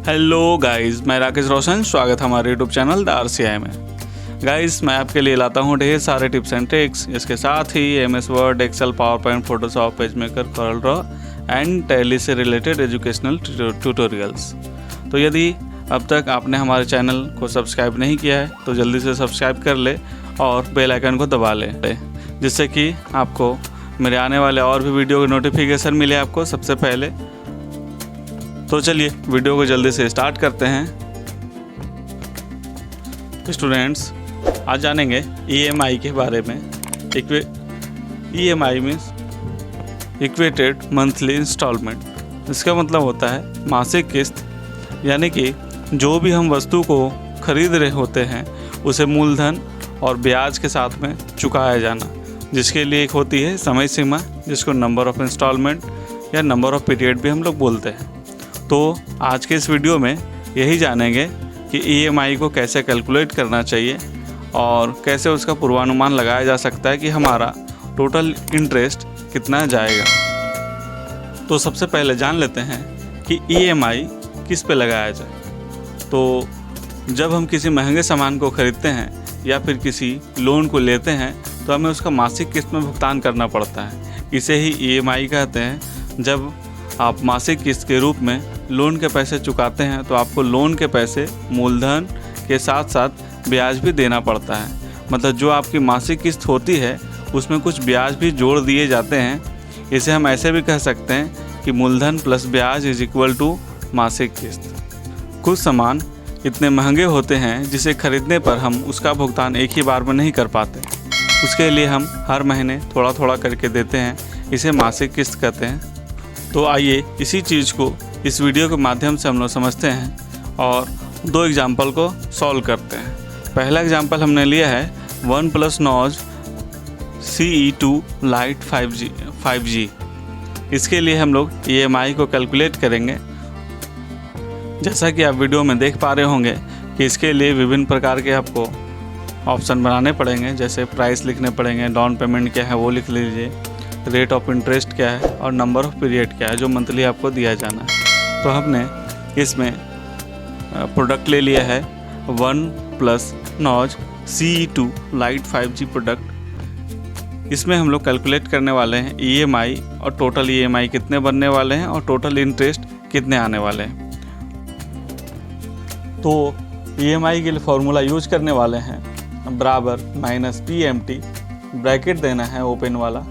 Hello guys, मैं राकेश रोशन। स्वागत है हमारे यूट्यूब चैनल द RCI में। गाइस, मैं आपके लिए लाता हूँ ढेर सारे टिप्स एंड ट्रिक्स। इसके साथ ही MS Word, Excel, Power Point, Photoshop, Page Maker, Corel Draw and Tally से रिलेटेड एजुकेशनल ट्यूटोरियल्स। तो यदि अब तक आपने हमारे चैनल को सब्सक्राइब नहीं किया है तो जल्दी से सब्सक्राइब कर ले और बेल आइकन को दबा ले, जिससे कि आपको मेरे आने वाले और भी वीडियो की नोटिफिकेशन मिले आपको सबसे पहले। तो चलिए वीडियो को जल्दी से स्टार्ट करते हैं। स्टूडेंट्स, आज जानेंगे EMI के बारे में। EMI means equated monthly instalment. इसका मतलब होता है मासिक किस्त, यानी कि जो भी हम वस्तु को खरीद रहे होते हैं उसे मूलधन और ब्याज के साथ में चुकाया जाना, जिसके लिए एक होती है समय सीमा, जिसको नंबर ऑफ इंस्टॉलमेंट या नंबर ऑफ पीरियड भी हम लोग बोलते हैं। तो आज के इस वीडियो में यही जानेंगे कि EMI को कैसे कैलकुलेट करना चाहिए और कैसे उसका पूर्वानुमान लगाया जा सकता है कि हमारा टोटल इंटरेस्ट कितना जाएगा। तो सबसे पहले जान लेते हैं कि EMI किस पे लगाया जाए। तो जब हम किसी महंगे सामान को खरीदते हैं या फिर किसी लोन को लेते हैं तो हमें उसका मासिक किस्त में भुगतान करना पड़ता है। इसे ही EMI कहते हैं। जब आप मासिक किस्त के रूप में लोन के पैसे चुकाते हैं तो आपको लोन के पैसे मूलधन के साथ साथ ब्याज भी देना पड़ता है। मतलब जो आपकी मासिक किस्त होती है उसमें कुछ ब्याज भी जोड़ दिए जाते हैं। इसे हम ऐसे भी कह सकते हैं कि मूलधन प्लस ब्याज इज इक्वल टू मासिक किस्त। कुछ सामान इतने महंगे होते हैं जिसे खरीदने पर हम उसका भुगतान एक ही बार में नहीं कर पाते। उसके लिए हम हर महीने थोड़ा थोड़ा करके देते हैं। इसे मासिक किस्त कहते हैं। तो आइए इसी चीज़ को इस वीडियो के माध्यम से हम लोग समझते हैं और दो एग्जाम्पल को सॉल्व करते हैं। पहला एग्जाम्पल हमने लिया है 1+ नॉज CE2 लाइट 5G। इसके लिए हम लोग EMI को कैलकुलेट करेंगे। जैसा कि आप वीडियो में देख पा रहे होंगे कि इसके लिए विभिन्न प्रकार के आपको ऑप्शन बनाने पड़ेंगे। जैसे प्राइस लिखने पड़ेंगे, डाउन पेमेंट क्या है वो लिख लीजिए, रेट ऑफ इंटरेस्ट क्या है और नंबर ऑफ पीरियड क्या है जो मंथली आपको दिया जाना है। तो हमने इसमें प्रोडक्ट ले लिया है 1+ नॉज CE2 लाइट 5G प्रोडक्ट। इसमें हम लोग कैलकुलेट करने वाले हैं EMI और टोटल EMI कितने बनने वाले हैं और टोटल इंटरेस्ट कितने आने वाले हैं। तो EMI के लिए फॉर्मूला यूज करने वाले हैं बराबर -PMT, ब्रैकेट देना है ओपन वाला।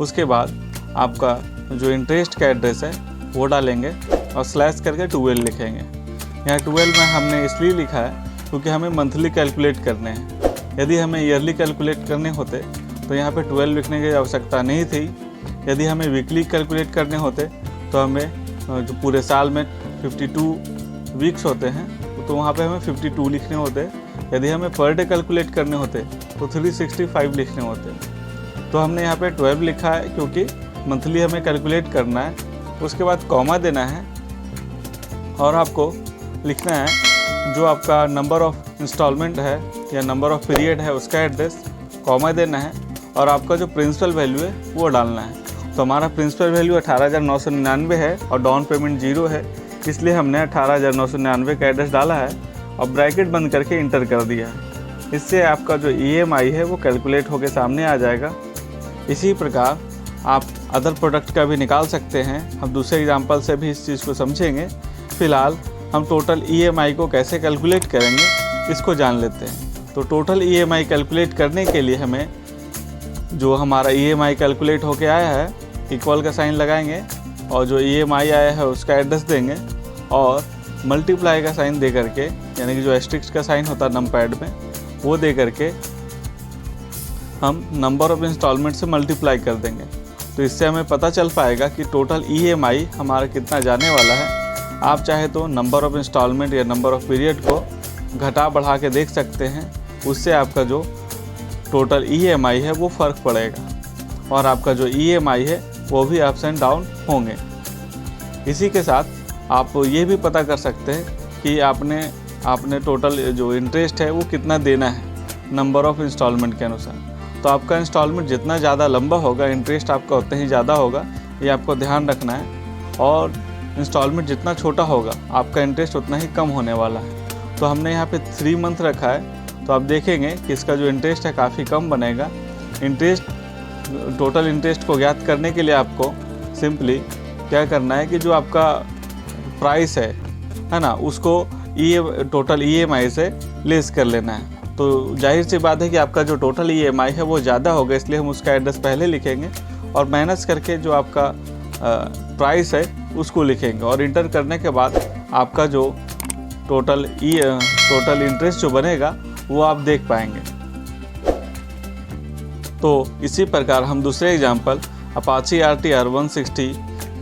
उसके बाद आपका जो इंटरेस्ट का एड्रेस है वो डालेंगे और स्लैश करके 12 लिखेंगे। यहाँ 12 में हमने इसलिए लिखा है क्योंकि हमें मंथली कैलकुलेट करने हैं। यदि हमें ईयरली कैलकुलेट करने होते तो यहाँ पे 12 लिखने की आवश्यकता नहीं थी। यदि हमें वीकली कैलकुलेट करने होते तो हमें जो पूरे साल में 52 वीक्स होते हैं तो वहाँ पे हमें 52 लिखने होते। यदि हमें पर डे कैलकुलेट करने होते तो 365 लिखने होते। तो हमने यहाँ पे 12 लिखा है क्योंकि मंथली हमें कैलकुलेट करना है। उसके बाद कॉमा देना है और आपको लिखना है जो आपका नंबर ऑफ इंस्टॉलमेंट है या नंबर ऑफ पीरियड है उसका एड्रेस, कॉमा देना है और आपका जो प्रिंसिपल वैल्यू है वो डालना है। तो हमारा प्रिंसिपल वैल्यू 18,999 है और डाउन पेमेंट 0 है, इसलिए हमने 18,999 का एड्रेस डाला है और ब्रैकेट बंद करके इंटर कर दिया है। इससे आपका जो EMI है वो कैलकुलेट होकर सामने आ जाएगा। इसी प्रकार आप अदर प्रोडक्ट का भी निकाल सकते हैं। हम दूसरे एग्जांपल से भी इस चीज़ को समझेंगे। फ़िलहाल हम टोटल EMI को कैसे कैलकुलेट करेंगे इसको जान लेते हैं। तो टोटल EMI कैलकुलेट करने के लिए हमें जो हमारा EMI कैलकुलेट होके आया है इक्वल का साइन लगाएंगे और जो EMI आया है उसका एड्रेस देंगे और मल्टीप्लाई का साइन दे करके, यानी कि जो एस्टेरिस्क का साइन होता है नंपैड में वो दे करके हम नंबर ऑफ इंस्टॉलमेंट से मल्टीप्लाई कर देंगे। तो इससे हमें पता चल पाएगा कि टोटल EMI हमारा कितना जाने वाला है। आप चाहे तो नंबर ऑफ इंस्टॉलमेंट या नंबर ऑफ पीरियड को घटा बढ़ा के देख सकते हैं। उससे आपका जो टोटल EMI है वो फ़र्क पड़ेगा और आपका जो EMI है वो भी अप्स एंड डाउन होंगे। इसी के साथ आप ये भी पता कर सकते हैं कि आपने टोटल जो इंटरेस्ट है वो कितना देना है नंबर ऑफ इंस्टॉलमेंट के अनुसार। तो आपका इंस्टॉलमेंट जितना ज़्यादा लंबा होगा इंटरेस्ट आपका उतना ही ज़्यादा होगा, ये आपको ध्यान रखना है। और इंस्टॉलमेंट जितना छोटा होगा आपका इंटरेस्ट उतना ही कम होने वाला है। तो हमने यहाँ पे 3 मंथ रखा है, तो आप देखेंगे कि इसका जो इंटरेस्ट है काफ़ी कम बनेगा। टोटल इंटरेस्ट को ज्ञात करने के लिए आपको सिंपली क्या करना है कि जो आपका प्राइस है ना, उसको टोटल EMI से लेस कर लेना है। तो जाहिर सी बात है कि आपका जो टोटल EMI है वो ज़्यादा होगा, इसलिए हम उसका एड्रेस पहले लिखेंगे और माइनस करके जो आपका प्राइस है उसको लिखेंगे और इंटर करने के बाद आपका जो टोटल इंटरेस्ट जो बनेगा वो आप देख पाएंगे। तो इसी प्रकार हम दूसरे एग्जांपल अपाची RTR 160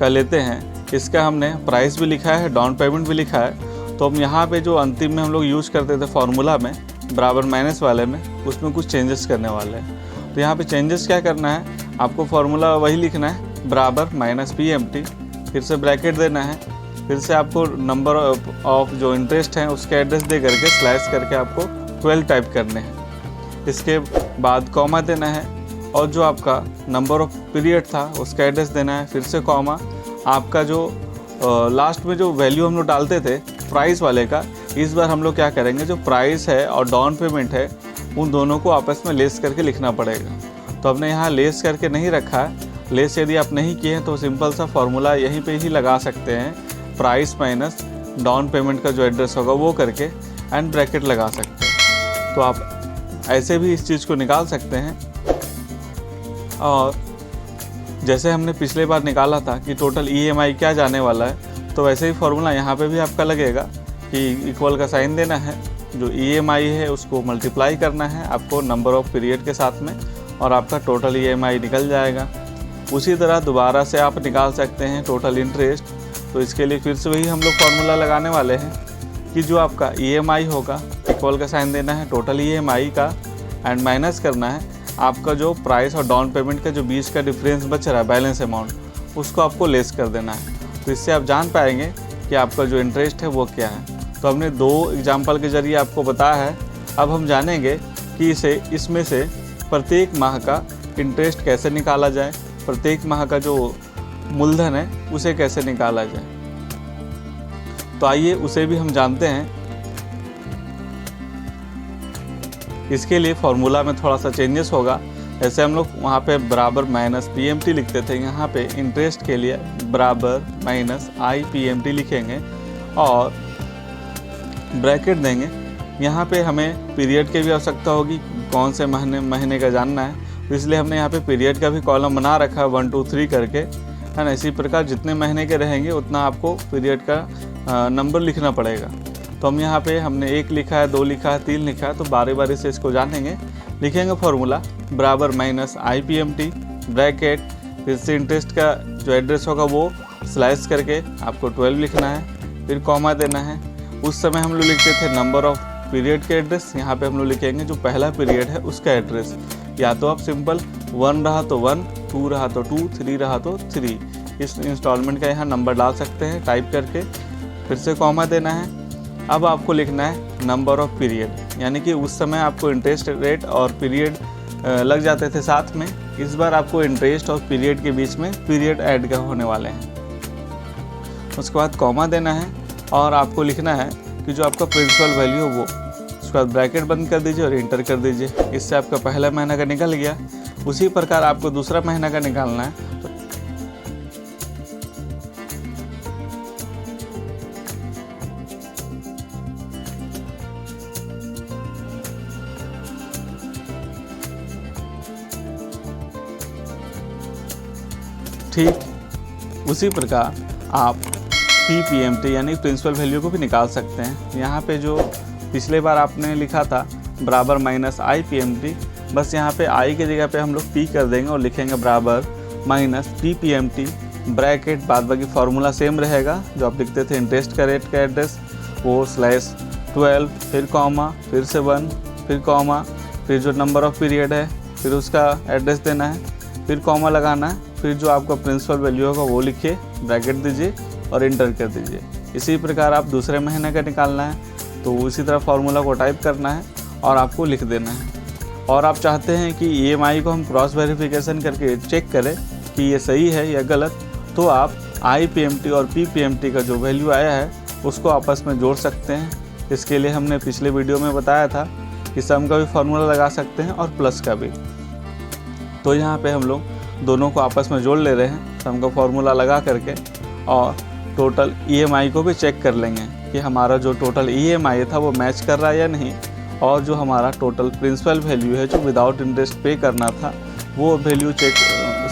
का लेते हैं। इसका हमने प्राइस भी लिखा है, डाउन पेमेंट भी लिखा है। तो हम यहाँ पे जो अंतिम में हम लोग यूज़ करते थे फार्मूला में बराबर माइनस वाले में, उसमें कुछ चेंजेस करने वाले हैं। तो यहाँ पे चेंजेस क्या करना है, आपको फार्मूला वही लिखना है बराबर माइनस PMT, फिर से ब्रैकेट देना है, फिर से आपको नंबर ऑफ जो इंटरेस्ट हैं उसके एड्रेस दे करके स्लाइस करके आपको 12 टाइप करने हैं। इसके बाद कॉमा देना है और जो आपका नंबर ऑफ पीरियड था उसका एड्रेस देना है, फिर से कॉमा। आपका जो लास्ट में जो वैल्यू हम लोग डालते थे प्राइस वाले का, इस बार हम लोग क्या करेंगे, जो प्राइस है और डाउन पेमेंट है उन दोनों को आपस में लेस करके लिखना पड़ेगा। तो हमने यहाँ लेस करके नहीं रखा है। लेस यदि आप नहीं किए हैं तो सिंपल सा फॉर्मूला यहीं पे ही लगा सकते हैं, प्राइस माइनस डाउन पेमेंट का जो एड्रेस होगा वो करके एंड ब्रैकेट लगा सकते हैं। तो आप ऐसे भी इस चीज़ को निकाल सकते हैं। और जैसे हमने पिछले बार निकाला था कि टोटल EMI क्या जाने वाला है, तो वैसे ही फॉर्मूला यहाँ पे भी आपका लगेगा कि इक्वल का साइन देना है, जो EMI है उसको मल्टीप्लाई करना है आपको नंबर ऑफ पीरियड के साथ में और आपका टोटल EMI निकल जाएगा। उसी तरह दोबारा से आप निकाल सकते हैं टोटल इंटरेस्ट। तो इसके लिए फिर से वही हम लोग फार्मूला लगाने वाले हैं कि जो आपका EMI होगा, इक्वल का साइन देना है टोटल EMI का एंड माइनस करना है आपका जो प्राइस और डाउन पेमेंट का जो बीच का डिफरेंस बच रहा है बैलेंस अमाउंट, उसको आपको लेस कर देना है। तो इससे आप जान पाएंगे कि आपका जो इंटरेस्ट है वो क्या है। तो हमने 2 एग्जाम्पल के ज़रिए आपको बताया है। अब हम जानेंगे कि इसमें से प्रत्येक माह का इंटरेस्ट कैसे निकाला जाए, प्रत्येक माह का जो मूलधन है उसे कैसे निकाला जाए। तो आइए उसे भी हम जानते हैं। इसके लिए फॉर्मूला में थोड़ा सा चेंजेस होगा। ऐसे हम लोग वहाँ पे बराबर माइनस PMT लिखते थे, यहाँ पे इंटरेस्ट के लिए बराबर माइनस IPMT लिखेंगे और ब्रैकेट देंगे। यहाँ पे हमें पीरियड की भी आवश्यकता होगी, कौन से महीने का जानना है, तो इसलिए हमने यहाँ पे पीरियड का भी कॉलम बना रखा है 1 2 3 करके, है ना। इसी प्रकार जितने महीने के रहेंगे उतना आपको पीरियड का नंबर लिखना पड़ेगा। तो हम यहाँ पे हमने 1 लिखा है, 2 लिखा है, 3 लिखा है, तो बारी बारी से इसको जानेंगे। लिखेंगे फॉर्मूला बराबर माइनस IPMT ब्रैकेट, फिर से इंटरेस्ट का जो एड्रेस होगा वो स्लाइस करके आपको 12 लिखना है, फिर कॉमा देना है। उस समय हम लोग लिखते थे नंबर ऑफ पीरियड के एड्रेस, यहाँ पे हम लोग लिखेंगे जो पहला पीरियड है उसका एड्रेस। या तो आप सिंपल 1 रहा तो 1, 2 रहा तो 2, 3 रहा तो 3, इस इंस्टॉलमेंट का यहाँ नंबर डाल सकते हैं टाइप करके, फिर से कॉमा देना है। अब आपको लिखना है नंबर ऑफ पीरियड, यानी कि उस समय आपको इंटरेस्ट रेट और पीरियड लग जाते थे साथ में, इस बार आपको इंटरेस्ट और पीरियड के बीच में पीरियड ऐड होने वाले हैं। उसके बाद कॉमा देना है और आपको लिखना है कि जो आपका प्रिंसिपल वैल्यू है वो, उसके बाद ब्रैकेट बंद कर दीजिए और इंटर कर दीजिए। इससे आपका पहला महीना का निकल गया। उसी प्रकार आपको दूसरा महीना का निकालना है। ठीक उसी प्रकार आप PPMT यानी प्रिंसिपल वैल्यू को भी निकाल सकते हैं। यहाँ पे जो पिछले बार आपने लिखा था बराबर माइनस IPMT, बस यहाँ पे I की जगह पे हम लोग P कर देंगे और लिखेंगे बराबर माइनस PPMT ब्रैकेट। बाद बाकी फार्मूला सेम रहेगा जो आप लिखते थे, इंटरेस्ट का रेट का एड्रेस वो /12, फिर कॉमा, फिर से 1, फिर कॉमा, फिर जो नंबर ऑफ पीरियड है फिर उसका एड्रेस देना है, फिर कॉमा लगाना है, फिर जो आपका प्रिंसिपल वैल्यू होगा वो लिखिए, ब्रैकेट दीजिए और इंटर कर दीजिए। इसी प्रकार आप दूसरे महीने का निकालना है तो उसी तरह फार्मूला को टाइप करना है और आपको लिख देना है। और आप चाहते हैं कि EMI को हम क्रॉस वेरिफिकेशन करके चेक करें कि ये सही है या गलत, तो आप IPMT और PPMT का जो वैल्यू आया है उसको आपस में जोड़ सकते हैं। इसके लिए हमने पिछले वीडियो में बताया था कि सम का भी फार्मूला लगा सकते हैं और प्लस का भी। तो यहाँ पे हम लोग दोनों को आपस में जोड़ ले रहे हैं सम का फार्मूला लगा करके, और टोटल EMI को भी चेक कर लेंगे कि हमारा जो टोटल EMI था वो मैच कर रहा है या नहीं, और जो हमारा टोटल प्रिंसिपल वैल्यू है जो विदाउट इंटरेस्ट पे करना था वो वैल्यू चेक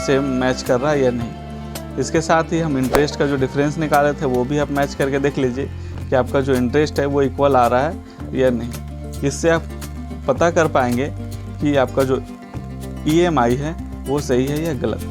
सेम मैच कर रहा है या नहीं। इसके साथ ही हम इंटरेस्ट का जो डिफरेंस निकाले थे वो भी आप मैच करके देख लीजिए कि आपका जो इंटरेस्ट है वो इक्वल आ रहा है या नहीं। इससे आप पता कर पाएंगे कि आपका जो EMI है वो सही है या गलत।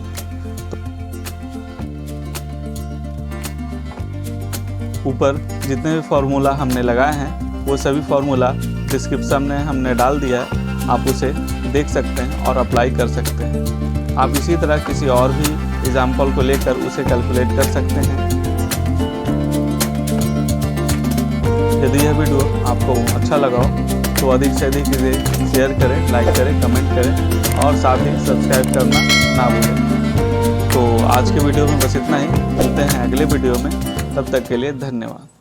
ऊपर जितने भी फार्मूला हमने लगाए हैं वो सभी फार्मूला डिस्क्रिप्शन में हमने डाल दिया है, आप उसे देख सकते हैं और अप्लाई कर सकते हैं। आप इसी तरह किसी और भी एग्जाम्पल को लेकर उसे कैलकुलेट कर सकते हैं। यदि यह वीडियो आपको अच्छा लगा हो तो अधिक से अधिक इसे शेयर करें, लाइक करें, कमेंट करें और साथ ही सब्सक्राइब करना ना भूलें। तो आज के वीडियो में बस इतना ही, मिलते हैं अगले वीडियो में, तब तक के लिए धन्यवाद।